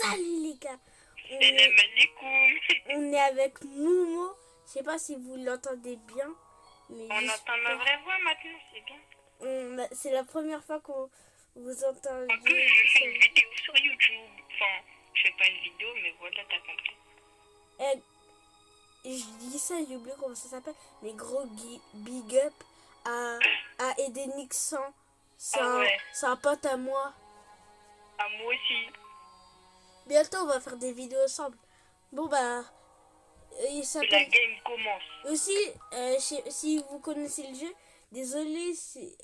Salut les gars, Salam alaikum. on est avec Momo. Je sais pas si vous l'entendez bien, mais On entend ma vraie voix maintenant, c'est bien. c'est la première fois qu'on vous entend En plus, je fais une vidéo sur YouTube. Enfin, je fais pas une vidéo, mais voilà, t'as compris. Je dis ça, j'ai oublié comment ça s'appelle, mais gros big up à Edenix 100. Ah ouais, C'est un pote à moi. à moi aussi. Bientôt, on va faire des vidéos ensemble. Bon, bah, il Et la s'appelle. game commence. Aussi, si vous connaissez le jeu, désolé si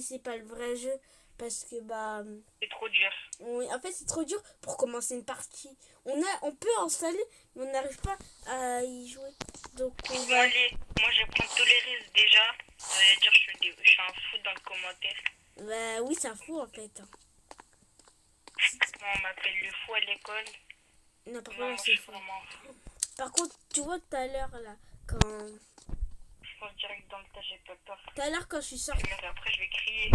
c'est pas le vrai jeu, parce que bah, C'est trop dur. en fait c'est trop dur pour commencer une partie. On peut installer, mais on n'arrive pas à y jouer. Donc on Bon, va. allez, moi je prends tous les risques déjà. Vous allez dire je suis un fou dans le commentaire. Bah oui, c'est un fou en fait. Moi, on m'appelle le fou à l'école. Non, par Non, moi contre, je c'est suis fou. vraiment un fou. Par contre, tu vois tout à l'heure là, quand. Je pense direct dans le tas, j'ai pas peur. Tout à l'heure quand je suis sortie. Mais après, je vais crier.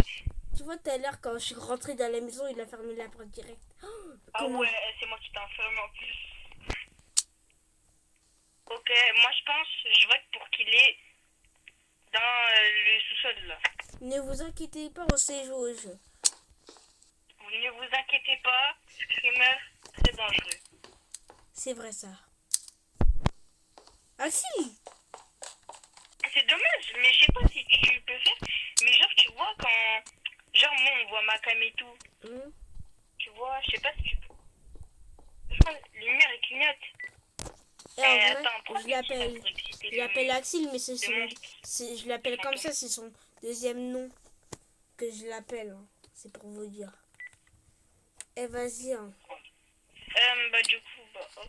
Tu vois tout à l'heure quand je suis rentrée dans la maison, il a fermé la porte direct. Oh, Ah comment. ouais, c'est moi qui t'ai enfermé en plus. Ok, moi je pense, je vote pour qu'il est dans le sous-sol là. Ne vous inquiétez pas, on sait jouer au jeu. Ne vous inquiétez pas, Screamer, c'est dangereux. C'est vrai ça. Ah si. C'est dommage, mais je sais pas si tu peux faire. Mais genre, tu vois, quand. Genre, moi, on voit ma cam et tout. Tu vois, je sais pas si tu peux. Je crois, lumière et clignote. Et en vrai, Attends, pourquoi je l'appelle Axel, mais je l'appelle comme ça, c'est son deuxième nom que je l'appelle. Hein. C'est pour vous dire. Eh vas-y. Hein. Bah, du coup, bah, hop.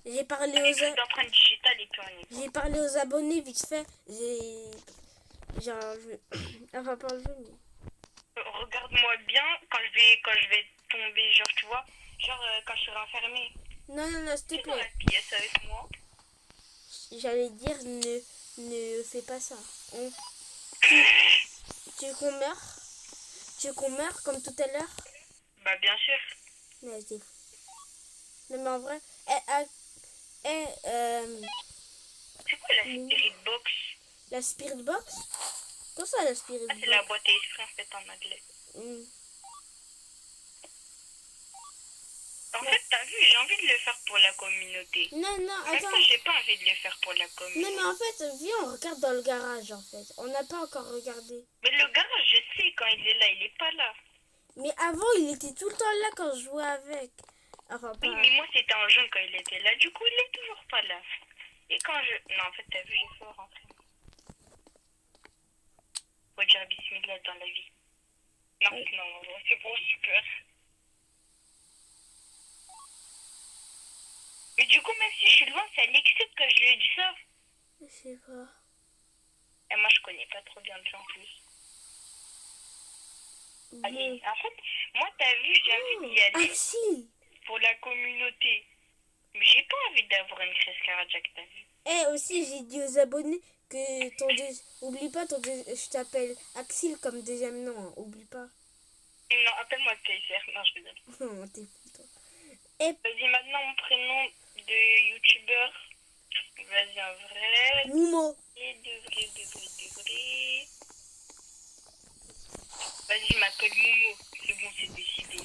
J'ai parlé d'empreinte digitale et puis on y va. j'ai parlé aux abonnés vite fait. J'ai enlevé. Enfin pas enlevé, mais. Regarde-moi bien quand je vais tomber, genre, tu vois. Genre, quand je serai enfermée. Non, s'il te C'est dans la plaît. pièce avec moi. J'allais dire ne fais pas ça. Tu veux qu'on meure? Tu veux qu'on meure comme tout à l'heure? Bah, bien sûr. Non, c'est fou. Non mais en vrai. C'est quoi la spirit box? La spirit box? Comment ça la spirit Ah, box? c'est la boîte à esprit en fait en anglais. En fait, t'as vu, j'ai envie de le faire pour la communauté. Non, Même attends. pas, j'ai pas envie de le faire pour la communauté. Non, mais en fait, viens, on regarde dans le garage, en fait. On n'a pas encore regardé. Mais le garage, je sais quand il est là, il est pas là. Mais avant, il était tout le temps là quand je jouais avec. Enfin, pas... Oui, mais moi, c'était en jaune quand il était là. Du coup, il est toujours pas là. Et quand je... Non, en fait, t'as vu, j'ai fait rentrer. Faut dire bismillah dans la vie. Non, Oui. non, c'est bon, super. Mais du coup, même si je suis loin, c'est Alexis que je lui ai dit ça. Je sais pas. Et moi, je connais pas trop bien le jeu en plus. Allez, en fait, moi, t'as vu, j'ai envie d'y aller Axel! pour la communauté. Mais j'ai pas envie d'avoir une crise cardiaque, t'as vu. Eh, aussi, j'ai dit aux abonnés que oublie pas je t'appelle Axel comme deuxième nom, hein. Oublie pas. Non, appelle-moi Kaiser. Non, je rigole. Non, t'es fou, toi. Vas-y, maintenant, mon prénom de youtubeur. Vas-y, un vrai. Momo. Et de vrai. Vas-y, je m'appelle Momo. C'est bon, c'est décidé.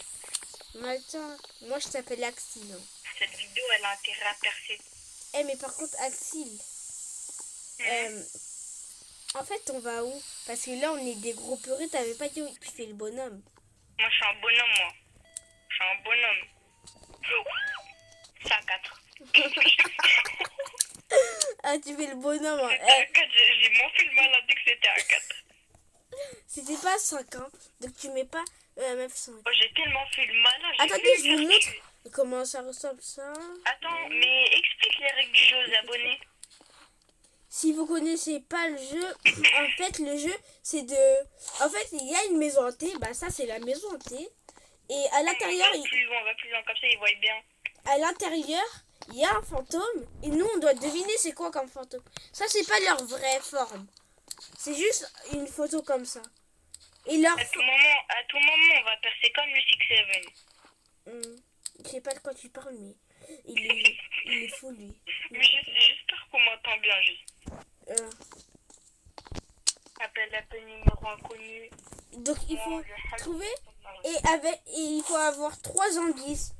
Mais attends, moi je t'appelle Axel. Hein. Cette vidéo, elle a intérêt à percer. Eh, mais par contre, Axel, en fait, on va où? Parce que là, on est des gros purées, t'avais pas dit où tu fais le bonhomme. Moi, je suis un bonhomme, moi. Je suis un bonhomme. C'est à 4. Ah, tu fais le bonhomme. Hein. C'était à 4, j'ai monté le mal, a dit que c'était à 4. C'était pas 5, hein. Donc tu mets pas même 5. Oh, j'ai tellement fait le malin. Attendez, je vous montre comment ça ressemble ça. Attends, mais explique les règles du jeu aux abonnés. Si vous connaissez pas le jeu, en fait, le jeu, c'est de... En fait, il y a une maison hantée. Bah, ça, c'est la maison hantée. Et à l'intérieur... On va plus loin, comme ça, ils voient bien. À l'intérieur, il y a un fantôme. Et nous, on doit deviner c'est quoi comme fantôme. Ça, c'est pas leur vraie forme. C'est juste une photo comme ça. Et leur... À tout moment, on va percer comme le 6-7. sais pas de quoi tu parles, mais il est fou, lui. Mais j'espère qu'on m'entend bien, juste. Appel numéro inconnu. Donc, il faut trouver, et il faut avoir 3 indices.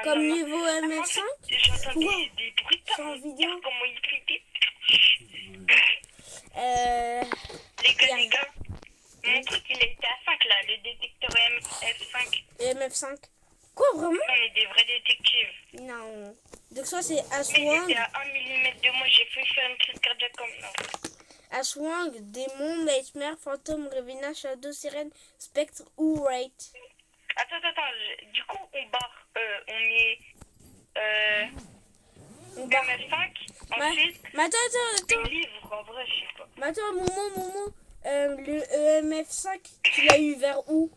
Comme niveau MF5. J'entendais des bruits C'est en vidéo. comment il criait. Les gars, mon truc il était à 5 là, le détecteur MF5. MF5. Quoi, vraiment? On est des vrais détectives. Non. Donc soit c'est Mais Aswang. j'étais à 1 mm de moi, j'ai fait faire une crise cardiaque comme ça. Aswang, démon, nightmare, fantôme, Revena, shadow, sirène, spectre ou rate. Attends, du coup on barre, on met MF5, ensuite Mais attends. le livre, en vrai je sais pas. Mais attends, Momo, le EMF5, tu l'as eu vers où?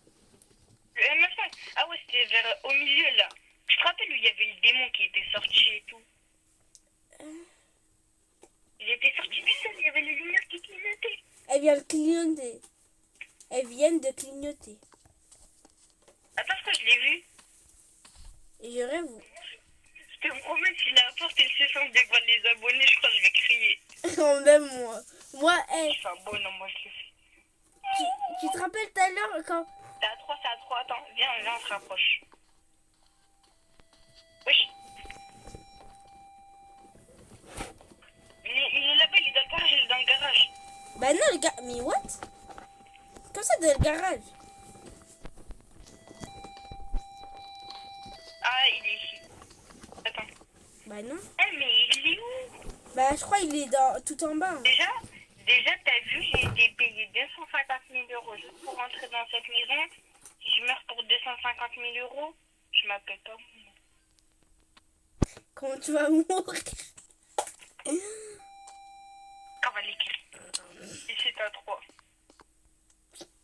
Le MF5, ah ouais c'était vers au milieu là. Je te rappelle où il y avait le démon qui était sorti et tout. Il était sorti du sol, il y avait les lumières qui clignotaient. Elles viennent de clignoter. Attends, je l'ai vu. Et je rêve. Je te promets, si la porte elle se sent dévoile les abonnés, je crois que je vais crier. Même moi. Moi, Je fais un bonhomme, moi je le fais. tu te rappelles tout à l'heure quand... C'est à 3, attends, viens, on se rapproche. Wesh. Il est là-bas, il est dans le garage, Bah non, le gars... Mais what? Comme ça, dans le garage. Ah, il est ici. Attends. Bah non. Ah, mais il est où? Bah je crois il est tout en bas. Déjà, t'as vu, j'ai été payé 250 000 € juste pour rentrer dans cette maison. Si je meurs pour 250 000 €, je m'appelle pas. Comment tu vas mourir? Cavalier. Et c'est à 3.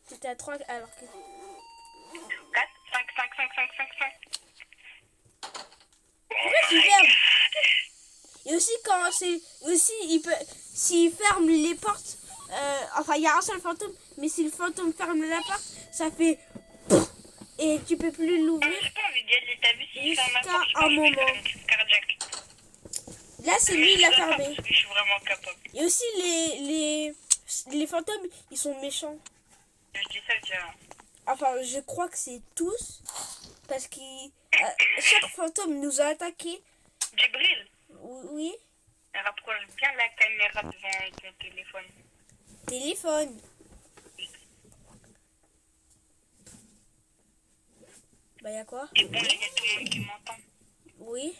C'était à 3 alors que... 4, 5. Pourquoi tu fermes? Et aussi quand c'est... Aussi il peut... S'il ferme les portes... enfin il y a un seul fantôme. Mais si le fantôme ferme la porte, ça fait... Et tu peux plus l'ouvrir. J'ai pas envie d'y aller, t'as vu si je ferme la Jusqu'à porte, je un pense que je vais moment. faire une crise cardiaque. Là c'est lui il a fermé. Parce que je suis vraiment capable. Et aussi les fantômes ils sont méchants. Je dis ça déjà. Enfin je crois que c'est tous. Parce que chaque fantôme nous a attaqués. Djibril, Oui. rapproche bien la caméra devant ton téléphone. Téléphone. Bah y'a quoi? Et bon, il y a tout le monde qui m'entend. Oui.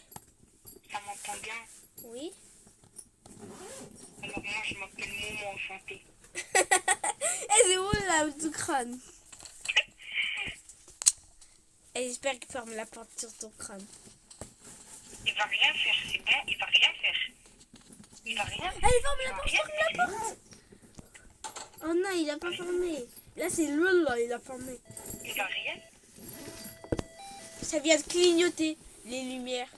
Ça m'entend bien. Oui. Alors moi, je m'appelle Momo Enchanté. Eh c'est bon là, tout crâne. Et j'espère qu'il ferme la porte sur ton crâne. Il va rien faire, c'est bon, il va rien faire. Il va rien faire. Allez, ferme la porte. Oh non, il a pas fermé. Là c'est le là, il a fermé. Il va rien. Ça vient de clignoter les lumières.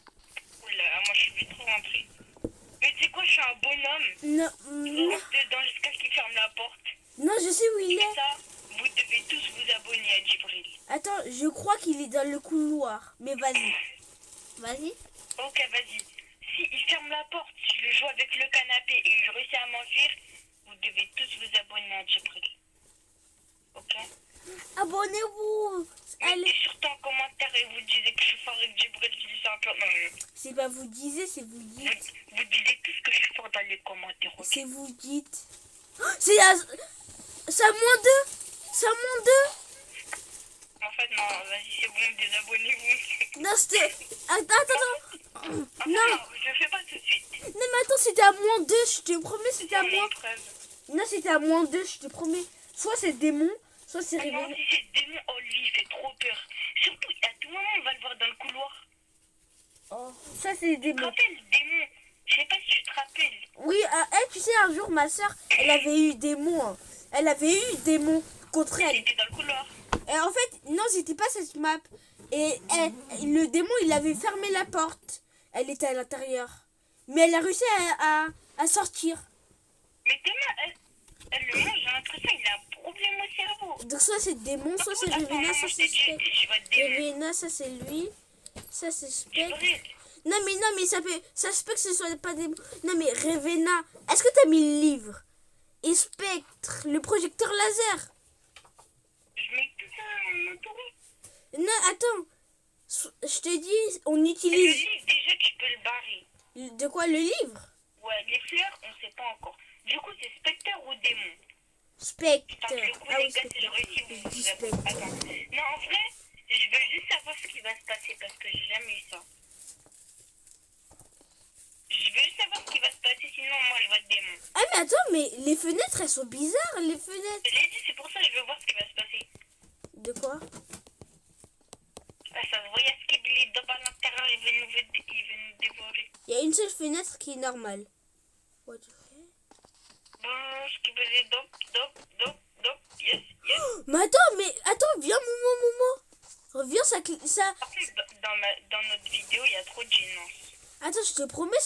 Oula, moi je suis vite rentrée. Mais tu sais quoi, je suis un bonhomme. Non, Vous restez dedans jusqu'à ce qu'il ferme la porte. non, je sais où il Et est. ça, vous devez tous vous abonner à Djibril. Attends, je crois qu'il est dans le couloir. Mais vas-y. Vas-y. Ok, vas-y. Si il ferme la porte, si je joue avec le canapé et je réussis à m'enfuir, vous devez tous vous abonner à Djibril. Ok? Abonnez-vous. Allez. Mettez surtout en commentaire et vous disiez que je suis fort avec Djibril, je dis ça un peu. Non, C'est pas vous disiez, c'est vous dites. vous disiez tous que je suis fort dans les commentaires. Ok? C'est vous dites. Oh, c'est à... Ça moins 2. Ça moins 2. En fait, non, vas-y, c'est bon, désabonnez-vous. Non, c'était... Attends. Non, Non. je fais pas tout de suite. Non, mais attends, c'était à moins 2. Je te promets, c'était à C'est moins... une preuve. Non, c'était à moins 2, je te promets. Soit c'est démon, soit c'est Non, révélé. si c'est démon, oh lui, il fait trop peur. Surtout, à tout moment, on va le voir dans le couloir. Oh, ça c'est Tu te démon. rappelles, démon? Je sais pas si tu te rappelles. Oui, tu sais, un jour, ma soeur, elle avait eu démon. Hein. Elle avait eu démon contre Il elle. était dans le couloir. Et en fait, non, c'était pas cette map. Et le démon, il avait fermé la porte. Elle était à l'intérieur. Mais elle a réussi à sortir. Mais demain, elle le mange, j'ai l'impression qu'il a un problème au cerveau. Donc soit c'est démon, soit c'est Attends, Revena, maman, soit je c'est t'ai dit, Spectre. je vois démon. Revena, ça c'est lui. Ça, c'est C'est Spectre. vrai. Non, mais ça se peut que ce soit pas des... Non, mais Ravenna, est-ce que t'as mis le livre? Et Spectre, le projecteur laser. Je mets tout ça en entouré. Non, attends. Je te dis, on Et le utilise... livre, déjà, tu peux le barrer. De quoi, le livre? Ouais, les fleurs, on sait pas encore. Du coup, c'est spectre ou démon? Spectre. Parce que du coup, Ah les oui, gars, si je Spectre. réussis, Je vous dis vous avez... Spectre. Attends. Non, en vrai, je veux juste savoir ce qui va se passer parce que j'ai jamais eu ça. Je veux juste savoir ce qui va se passer, sinon moi je vote démon. Ah, mais attends, mais les fenêtres, elles sont bizarres, les fenêtres. Je l'ai dit, c'est pour ça que je veux voir ce qui va se passer. De quoi? Ah, ça se voit, il y a ce qui est dans l'intérieur, il veut nous dévorer. Il y a une seule fenêtre qui est normale. What the heck? Bon, ce qui faisait dop, yes. Mais attends, viens, Momo. Reviens, ça... Par contre, dans notre vidéo, il y a trop de gênance. Attends, je te promets,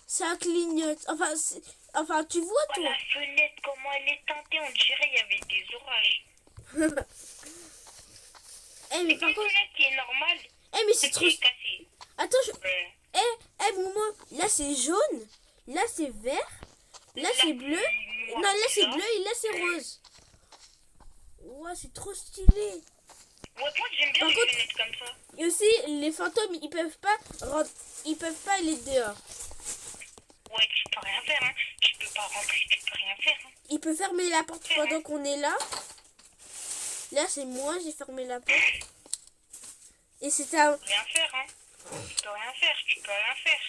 ça clignote. Enfin, tu vois, Oh, toi. la fenêtre, comment elle est teintée, on dirait il y avait des orages. Eh, mais C'est par une contre... fenêtre qui est normale, Eh, mais c'est c'est trop... qui est cassée. Attends, Ouais. Momo, là, c'est jaune. Là, c'est vert. Là, c'est bleu. Non, là, c'est bleu et là, c'est rose. Ouais, c'est trop stylé. Ouais, moi j'aime bien Par les contre- fenêtres comme ça. Et aussi, les fantômes, ils peuvent pas aller dehors. Ouais, tu peux rien faire, hein. Tu peux pas rentrer, tu peux rien faire, hein. Ils peuvent fermer la porte pendant qu'on est là. Là, c'est moi, j'ai fermé la porte. Et c'était un... Rien faire, hein. Tu peux rien faire, tu peux rien faire.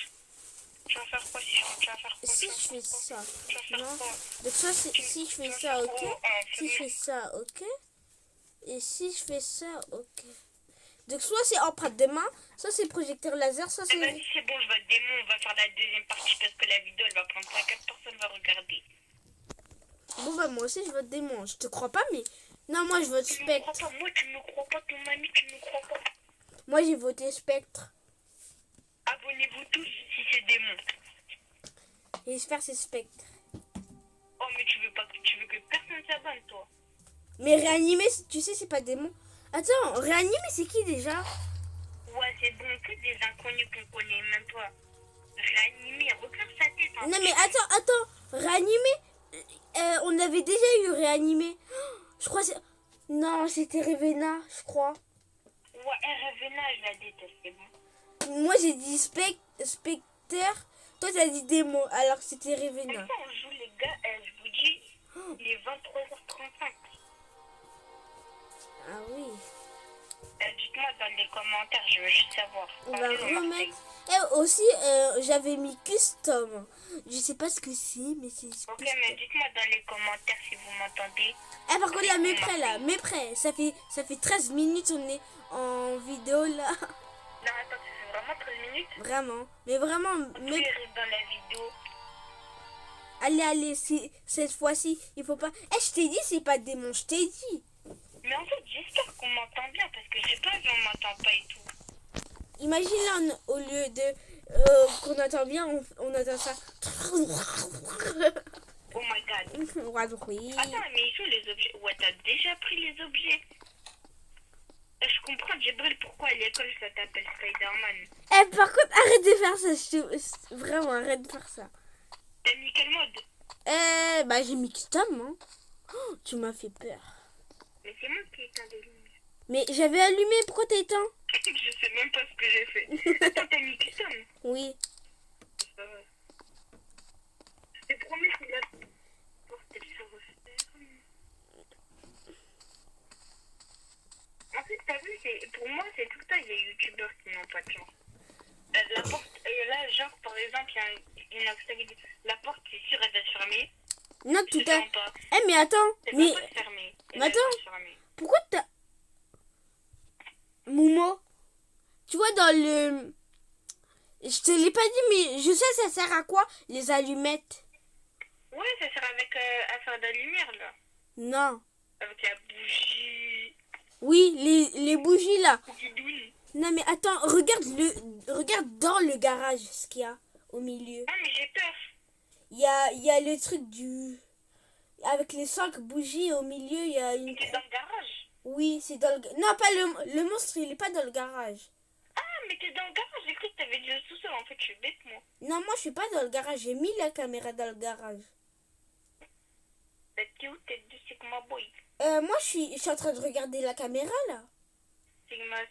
Tu vas faire quoi si je rentre? Tu vas faire quoi? Si Tu vas je fais faire quoi? ça, Tu vas faire non. quoi? Donc soit si je fais ça, ok. Si je fais ça, ok. Et si je fais ça, ok. Donc soit c'est empreinte de main, soit c'est projecteur laser, soit Eh ben, c'est... si c'est bon, je vote démon, on va faire la deuxième partie parce que la vidéo elle va prendre 50 personnes va regarder. Bon bah moi aussi je vote démon. Je te crois pas mais... Non, moi je vote Tu me crois Spectre. pas, moi tu me crois pas, ton ami tu me crois pas. Moi j'ai voté Spectre. Abonnez-vous tous si c'est démon. Et j'espère que c'est Spectre. Oh mais tu veux que personne s'abonne toi. Mais réanimé, tu sais c'est pas démon. Attends, réanimé c'est qui déjà? Ouais c'est bon, que des inconnus qu'on connaît même pas. Réanimé, regarde sa tête. Hein. Non mais attends, réanimé, on avait déjà eu réanimé. Je crois que c'est... Non, c'était Ravenna, je crois. Ouais, Ravena, je la déteste, c'est bon. Moi j'ai dit Spectre, toi t'as dit démon, alors que c'était Comme Ravenna. ça on joue les gars, je vous dis, il est 23h35. Ah oui. Dites-moi dans les commentaires, je veux juste savoir. On va Pensez au remettre... aussi, j'avais mis custom. Je sais pas ce que c'est, mais c'est Ok, custom. mais dites-moi dans les commentaires si vous m'entendez. Eh, par contre, là, mes prêts. Ça fait 13 minutes, on est en vidéo, là. Non, attends, ça fait vraiment 13 minutes. Vraiment. Mais vraiment, Mais dans la vidéo. allez, cette fois-ci, il faut pas... Eh, je t'ai dit, c'est pas démon, je t'ai dit. Mais en fait, j'espère qu'on m'entend bien parce que j'ai pas vu on m'entend pas et tout. Imagine là, au lieu de... qu'on entend bien, on entend ça. Oh my god. Oui. Attends, mais ils sont les objets. Ouais, t'as déjà pris les objets. Je comprends, Jibril, pourquoi à l'école ça t'appelle Spider-Man. Eh, par contre, arrête de faire ça. Vraiment, arrête de faire ça. T'as mis quel mode? Bah, j'ai mis custom, hein. Oh, tu m'as fait peur. Mais c'est moi qui ai éteint les lumières. Mais j'avais allumé, pourquoi t'as éteint? Je sais même pas ce que j'ai fait. Attends, t'as mis custom? Oui. C'est pas vrai. Je t'ai promis que la porte elle se referme. En fait, t'as vu, pour moi, c'est tout le temps les youtubeurs qui n'ont pas de chance. La porte, et là, genre, par exemple, il y a une obstacle. La porte, c'est sûr, elle va se fermer. Non, tout Je à... sens pas. Eh, mais attends. Elle Mais va pas se fermer. Elle mais va attends. pas se fermer. pourquoi t'as... Momo, tu vois dans le... Je te l'ai pas dit, mais je sais ça sert à quoi, les allumettes. Ouais, ça sert avec à faire de la lumière, là. Non. Avec la bougie. Oui, les bougies là. Bougie. Non mais attends, regarde dans le garage ce qu'il y a au milieu. Ah, mais j'ai peur. Il y a le truc du... Avec les 5 bougies au milieu, il y a une... C'est dans le garage. Oui, c'est dans le... Non, pas le monstre, il est pas dans le garage. Ah, mais t'es dans le garage, j'ai cru que t'avais dit le sous-sol, en fait, je suis bête, moi. Non, moi, je suis pas dans le garage. J'ai mis la caméra dans le garage. Bah, t'es où, tête de Sigma Boy? Moi, je suis en train de regarder la caméra, là. Sigma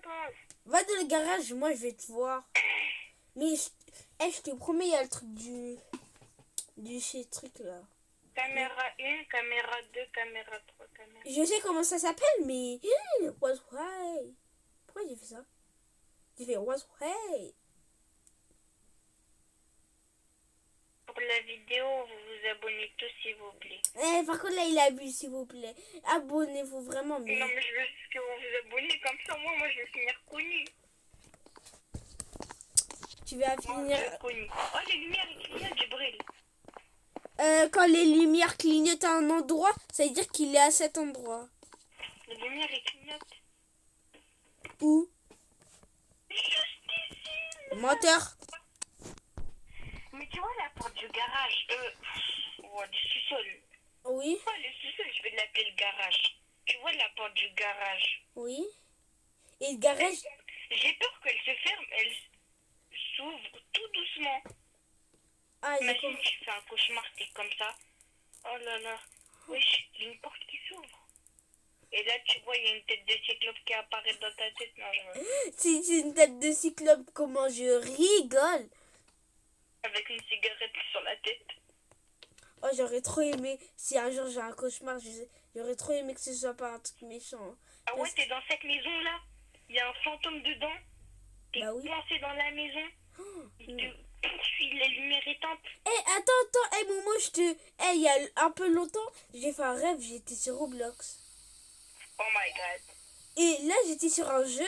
Boy. Va dans le garage, moi, je vais te voir. Mais, je te promets, il y a le truc du ces trucs, là. Caméra 1, caméra 2, caméra 3, caméra... Je sais comment ça s'appelle, mais... What's right? Pourquoi j'ai fait ça? J'ai fait what's right? Pour la vidéo, vous vous abonnez tous, s'il vous plaît. Par contre, là, il a bu, s'il vous plaît. Abonnez-vous vraiment, mais... Non, mais je veux juste que vous vous abonnez, comme ça, moi, je vais finir connu. Tu vas Moi, finir... je vais connu. Oh, les lumières, ils clignotent, Djibril. Quand les lumières clignotent à un endroit, ça veut dire qu'il est à cet endroit. Les lumières, ils clignotent. Où? Juste ici. Menteur. Mais tu vois la porte du garage, du sous-sol. Oui. Oh, le sous-sol, je vais l'appeler le garage. Tu vois la porte du garage. Oui. Et le garage... J'ai peur qu'elle se ferme, elle s'ouvre tout doucement. Ah, j'ai Imagine, compris. tu fais un cauchemar, t'es comme ça. Oh là là. Wesh, il y a une porte qui s'ouvre. Et là, tu vois, il y a une tête de cyclope qui apparaît dans ta tête. Non, je veux. Si c'est une tête de cyclope, comment je rigole. Avec une cigarette sur la tête. Oh, j'aurais trop aimé, si un jour j'ai un cauchemar, j'aurais trop aimé que ce soit pas un truc méchant. Ah ouais, t'es dans cette maison-là. Il y a un fantôme dedans. T'es Bah oui. coincé dans la maison. Il te poursuit, les lumières éteintes. Attends, Momo, il y a un peu longtemps, j'ai fait un rêve, j'étais sur Roblox. Oh my god. Et là, j'étais sur un jeu,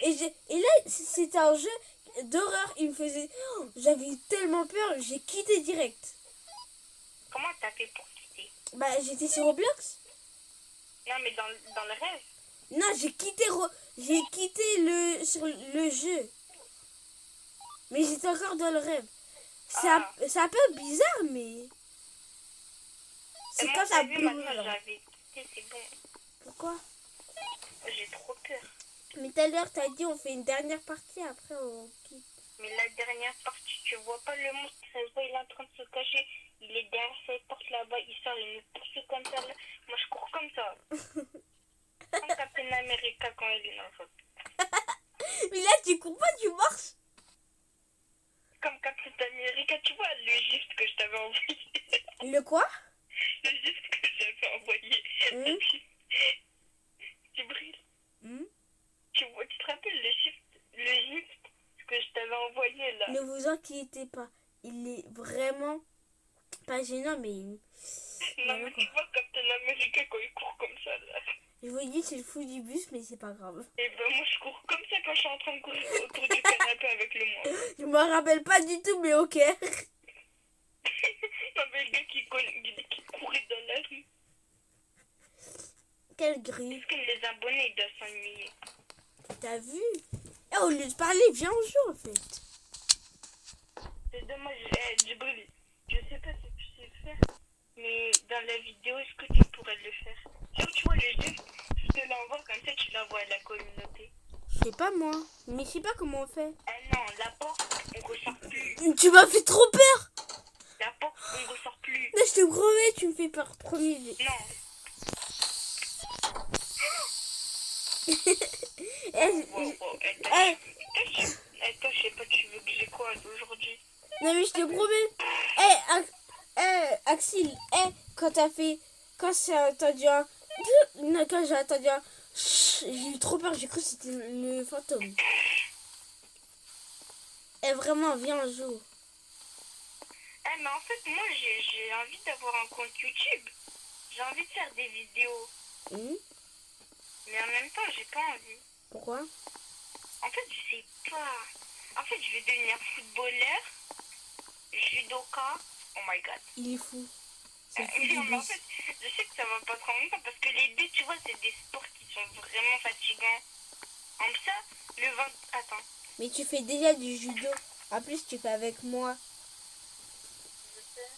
et là, c'était un jeu d'horreur, il me faisait... j'avais eu tellement peur, j'ai quitté direct. Comment t'as fait pour quitter? Bah, j'étais sur Roblox. Non, mais dans le rêve. Non, j'ai quitté sur le jeu. Mais j'étais encore dans le rêve. C'est un peu bizarre, mais... C'est quand ça vu, bouge. maintenant, j'avais quitté, c'est bon. Pourquoi? J'ai trop peur. Mais tout à l'heure, t'as dit on fait une dernière partie, après on quitte. Mais la dernière partie, tu vois pas le monstre, ça se voit, il est en train de se cacher. Il est derrière cette porte là-bas, il sort, il nous poursuit comme ça. Là. Moi, je cours comme ça. Comme Captain America quand il est dans le feu. Mais là, tu cours pas, tu marches. Comme Captain America, tu vois, le gif que je t'avais envoyé. Le quoi? Le gif que j'avais envoyé. Tu brilles. Tu te rappelles le gif que je t'avais envoyé là? Ne vous inquiétez pas. Il est vraiment pas gênant, mais... Non, mais tu vois Captain America quand il court comme ça là. Je vous dis, c'est le fou du bus, mais c'est pas grave. Et ben moi je cours comme ça quand je suis en train de courir autour du canapé avec le moi. Je me rappelle pas du tout, mais ok. Non mais le gars qui courait dans la rue. Quelle grille. Est-ce que les abonnés ils doivent s'ennuyer? T'as vu? Au lieu de parler, viens au jeu en fait. C'est dommage, Djibril, je sais pas si tu sais faire, mais dans la vidéo, est-ce que tu pourrais le faire? Genre, tu vois le gif, je te l'envoie comme ça, tu l'envoies à la communauté. Je sais pas moi, mais je sais pas comment on fait. Ah non, la porte, on ressort plus. Tu m'as fait trop peur. La porte, on ressort plus. Là, je te promets, tu me fais peur premier. Non. Toi, je sais pas, tu veux que j'ai quoi aujourd'hui? Non mais je te promets. Axel, quand t'as fait... Quand j'ai entendu un... Non, quand j'ai entendu un... J'ai eu trop peur, j'ai cru que c'était le fantôme. Vraiment, viens un jour. Mais en fait, moi, j'ai envie d'avoir un compte YouTube. J'ai envie de faire des vidéos. Mais en même temps, j'ai pas envie. Pourquoi? En fait, je sais pas. En fait, je vais devenir footballeur, judoka. Oh my god. Il est fou. C'est le fou du Non, mais en bus. fait, je sais que ça va pas trop longtemps parce que les deux, tu vois, c'est des sports qui sont vraiment fatigants. En ça, le 20... Attends. Mais tu fais déjà du judo. En plus, tu fais avec moi. Je sais.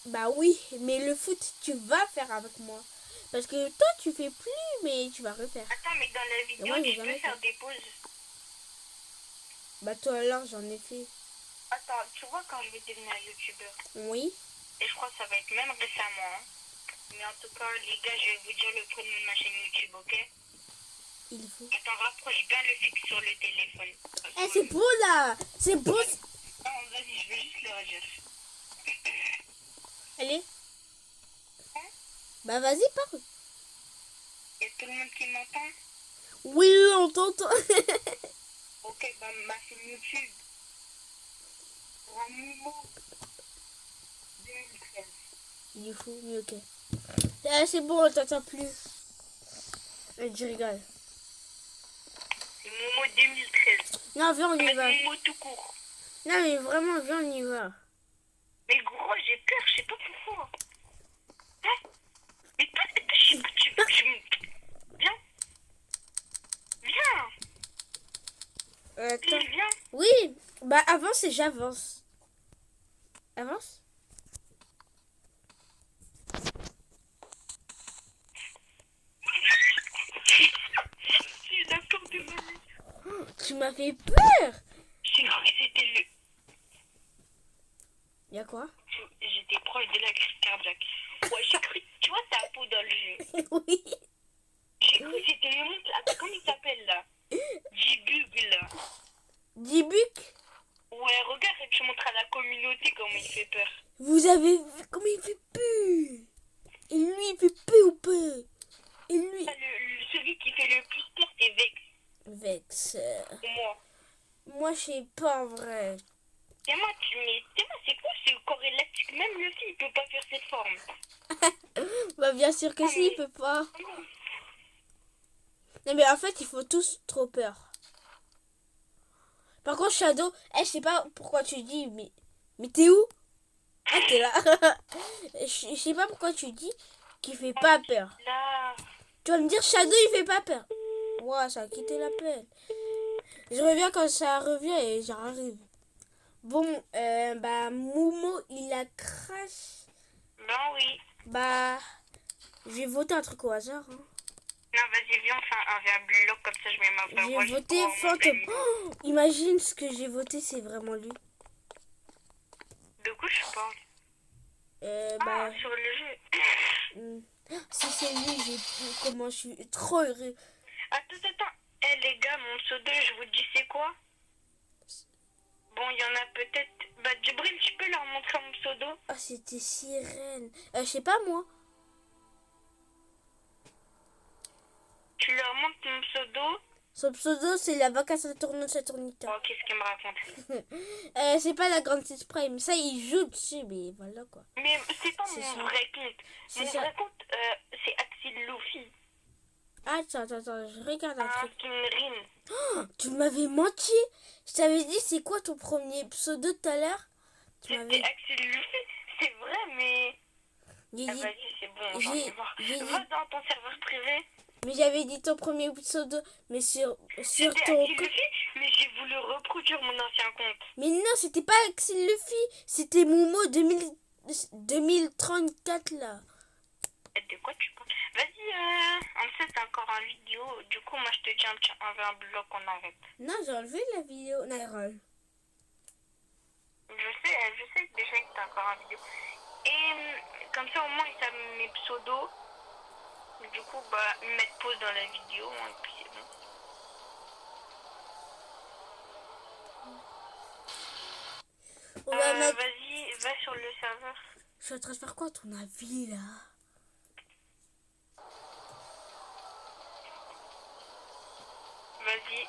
Bah oui, mais le foot, tu vas faire avec moi. Parce que toi, tu fais plus, mais tu vas refaire. Attends, mais dans la vidéo, moi, j'ai tu jamais peux fait. faire des pauses. Bah toi alors j'en ai fait. Attends, tu vois quand je vais devenir youtubeur? Oui. Et je crois que ça va être même récemment. Hein. Mais en tout cas, les gars, je vais vous dire le prénom de ma chaîne YouTube, ok? Il faut. Attends, rapproche bien le fixe sur le téléphone. Eh c'est beau là. C'est beau. Non, vas-y, je vais juste le redire. Allez. Hein? Bah vas-y parle. Y a tout le monde qui m'entend? Oui on t'entend. Ok, bah ma chaîne YouTube. Ramimo 2013. Il faut mieux ok. Eh, c'est bon on t'entend plus. Je rigole. C'est Momo 2013. Non viens on y va. Momo tout court. Non mais vraiment viens on y va. Mais gros, j'ai peur, je sais pas pourquoi. Hein? Mais toi, je sais pas, tu viens. Viens. Attends. Viens. Oui. Bah avance et j'avance. Avance. J'ai la peur de ma vie. Tu m'as fait peur. J'ai cru que c'était le... Y'a quoi? J'étais proche de la crise cardiaque. Ouais, j'ai cru... Tu vois ta peau dans le jeu. Oui. J'ai cru que c'était le monstre. Attends, comment il s'appelle là? Jibug là. Dibuc. Ouais, regarde et tu montres à la communauté comment il fait peur. Vous avez vu comment il fait peur. Et lui il fait peur ou pas? Et lui. Celui qui fait le plus peur, c'est Vex. Vex. Moi. Moi je sais pas en vrai. Dis-moi, c'est quoi ce corps élastique? Même le fil, il peut pas faire cette forme. Bah bien sûr que si, il peut pas. Non mais en fait ils font tous trop peur. Par contre Shadow, je sais pas pourquoi tu dis mais t'es où? Ah t'es là. Je sais pas pourquoi tu dis qu'il fait pas peur. Là. Tu vas me dire Shadow il fait pas peur. Ouah ça a quitté l'appel. Je reviens quand ça revient et j'arrive. Bon bah Momo il a crash. Ben oui. Bah je vais voter un truc au hasard. Hein. Non, vas-y, viens, enfin, un verre bloc, comme ça je mets ma vraie voix. J'ai voté Fantôme. Oh, imagine ce que j'ai voté, c'est vraiment lui. De quoi je parle? Bah, sur le jeu. si c'est lui, comment je suis trop heureux. Attends. Eh les gars, mon pseudo, je vous dis c'est quoi? Bon, il y en a peut-être... Bah, Djibril, tu peux leur montrer mon pseudo? Ah, c'était Sirène. Je sais pas moi. Tu leur montres mon pseudo? Son pseudo, c'est la vaca Saturno Saturnita. Oh, qu'est-ce qu'il me raconte? C'est pas la grande Six Prime. Ça, il joue dessus, mais voilà quoi. Mais c'est pas C'est mon ça. vrai compte. C'est Mon ça. vrai compte, c'est Axel Luffy. Attends, je regarde un truc. Kinrin. Oh, tu m'avais menti. Je t'avais dit, c'est quoi ton premier pseudo tout à l'heure? Tu C'était m'avais Axel Luffy. C'est vrai, mais... j'ai Ah, dit, vas-y, c'est bon, j'en ai marre. j'ai dit- Va dans ton serveur privé. mais j'avais dit ton premier pseudo, mais sur C'était ton Axel Luffy, mais j'ai voulu reproduire mon ancien compte. Mais non, c'était pas Axel Luffy, c'était Momo 2034 là. De quoi tu parles? Vas-y, en fait, t'as encore un vidéo. Du coup, moi, je te dis un bloc, on arrête. Non, j'ai enlevé la vidéo. Nairol. Je sais déjà que t'as encore un vidéo. Et comme ça, au moins, ils savent mes pseudos. Du coup, bah, mettre pause dans la vidéo, hein, et puis c'est bon. On va mettre... Vas-y, va sur le serveur. Je suis en train de faire quoi, ton avis là? Vas-y,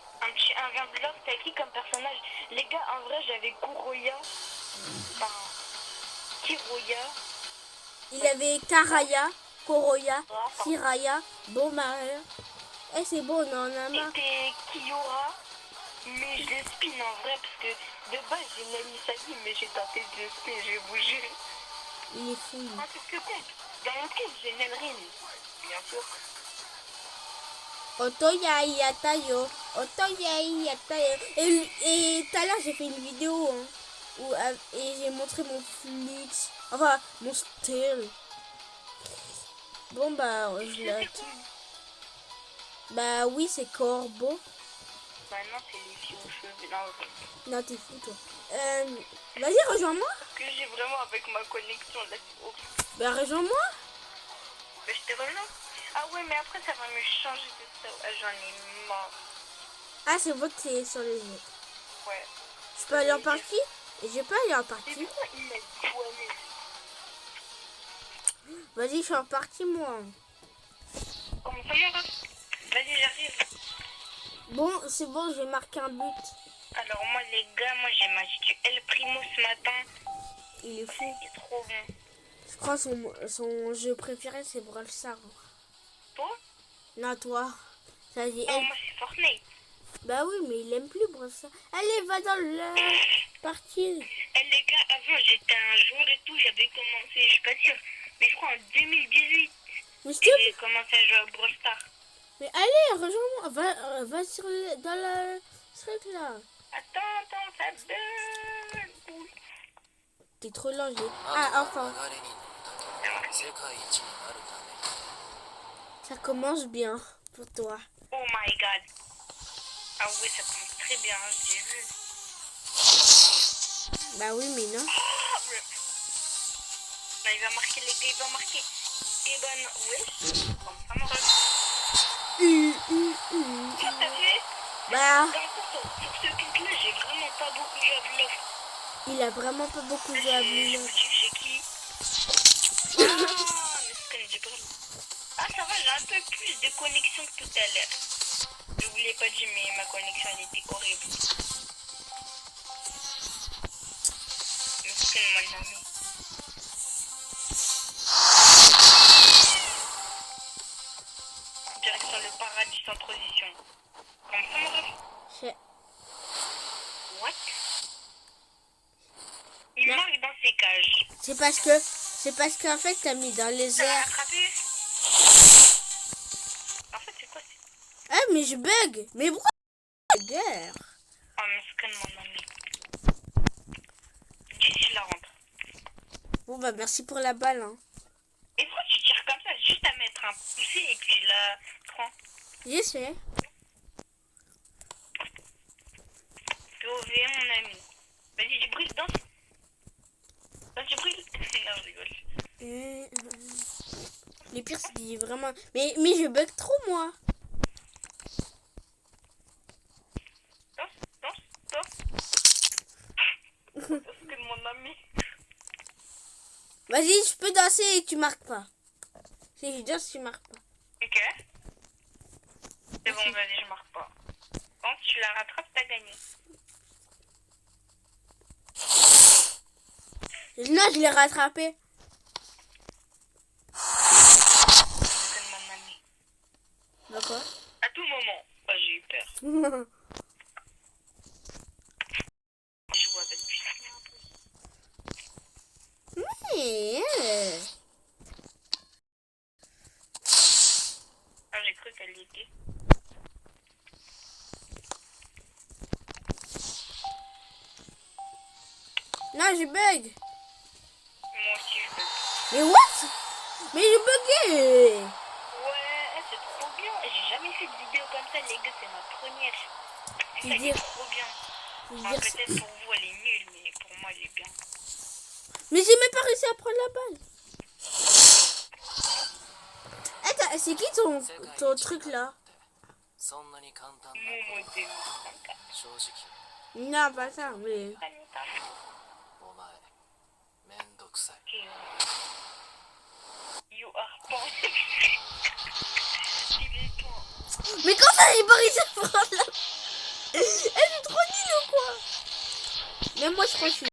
un vin bloc, t'as qui comme personnage? Les gars, en vrai, j'avais Kuroya. Enfin, Kiroya. Il avait Karaya, Koroya, Kiraya, Bomaya. C'est bon, on en a marre. C'était Kiyora. Mais je l'espine en vrai, parce que de base, j'ai Nani Sagi, mais j'ai tenté de l'espine, je vais vous jurer. Il est fou. Ah, c'est ce que compte. Dans mon compte, j'ai Nelrin. Bien sûr. Otoya Yatayo. Otoya Yatayo. Et tout à l'heure, j'ai fait une vidéo hein, et j'ai montré mon flux. Enfin, mon style. Bon, bah, je l'ai. Bah oui, c'est Corbeau. Maintenant, c'est les filles aux cheveux. Non, Non, t'es fou, toi. Vas-y, rejoins-moi. que j'ai vraiment avec ma connexion là. Oh, Ben, rejoins-moi. mais je te rejoins. Ah ouais, mais après, ça va me changer de ça. Ah, j'en ai marre. Ah, c'est vrai que c'est sur les yeux. Ouais. Je peux aller en partie? Et je peux aller en Et partie. pourquoi ils mettent poilu? Vas-y, je suis en partie, moi. Comment ça va? Vas-y, j'arrive. Bon, c'est bon, j'ai marqué un but. Alors moi les gars, moi j'ai mangé El Primo ce matin. Il est fou. Il est trop bon. Je crois que son jeu préféré, c'est Brawl Stars. Toi? Non, toi. Ça dit, Non, moi c'est Fortnite. bah oui, mais il aime plus Brawl Stars. Allez, va dans la partie. Eh les gars, avant j'étais un joueur et tout, j'avais commencé, je suis pas sûre, mais je crois en 2018. Mais, J'ai commencé à jouer à Brawl Stars. mais allez, rejoins-moi. Va sur dans la truc là. Attends, ça donne. T'es trop lent, Ah, enfin. Ça commence bien pour toi. Oh my god. Ah oui, ça commence très bien, j'ai vu. Bah oui, mais non. Non, il va marquer les gars, il va marquer. Et ben non, oui. Comme ça m'arrête. Qu'est-ce que t'as fait? Bah, Sur ce truc-là, j'ai vraiment pas beaucoup joué à Bluff. il a vraiment pas beaucoup joué à Je Blue. vous dis, j'ai qui? Ah, mais c'est quand même du bruit. Ah, ça va, j'ai un peu plus de connexion que tout à l'heure. Je vous l'ai pas dit, mais ma connexion elle était horrible. Mais c'est quand même mon ami. Direction le paradis sans transition. Comme ça, mon ref. What? Il marque dans ses cages. C'est parce qu'en fait, t'as mis dans les Ça l'a airs. attrapé? En fait, c'est quoi? Ah, mais je bug. Mais pourquoi la guerre? Oh, mais c'est quand même mon ami. Dis si je la rentre. Bon, bah merci pour la balle. Hein. Et pourquoi tu tires comme ça? Juste à mettre un poussé et puis la prends. J'essaie. POV, mon ami. Vas-y, du bruit, danse. Danse du bruit. Non, je rigole. Les pires, c'est vraiment... Mais je bug trop, moi. Danse. Parce que mon ami. Vas-y, je peux danser et tu marques pas. Si je danse, tu marques pas. Ok. C'est bon, vas-y, je marque pas. Quand tu la rattrapes, t'as gagné. Non, je l'ai rattrapé. C'est mon ami. D'accord. À tout moment. Oh, j'ai eu peur. Je vois avec lui. Ah, j'ai cru qu'elle y était. Non, je bug. Moi aussi, je bug. Mais what? Mais j'ai bugué. Ouais, c'est trop bien. J'ai jamais fait de vidéo comme ça, les gars, c'est ma première. C'est ça qui est trop bien. Enfin, peut-être pour vous, elle est nulle, mais pour moi, elle est bien. Mais j'ai même pas réussi à prendre la balle. Attends, c'est qui ton truc là? Momo 2034. Non, pas ça, mais... You are born. Il est bon. Mais quand ça, j'ai pas réussi à prendre la balle? Elle est trop nulle ou quoi? Même moi, je crois que je suis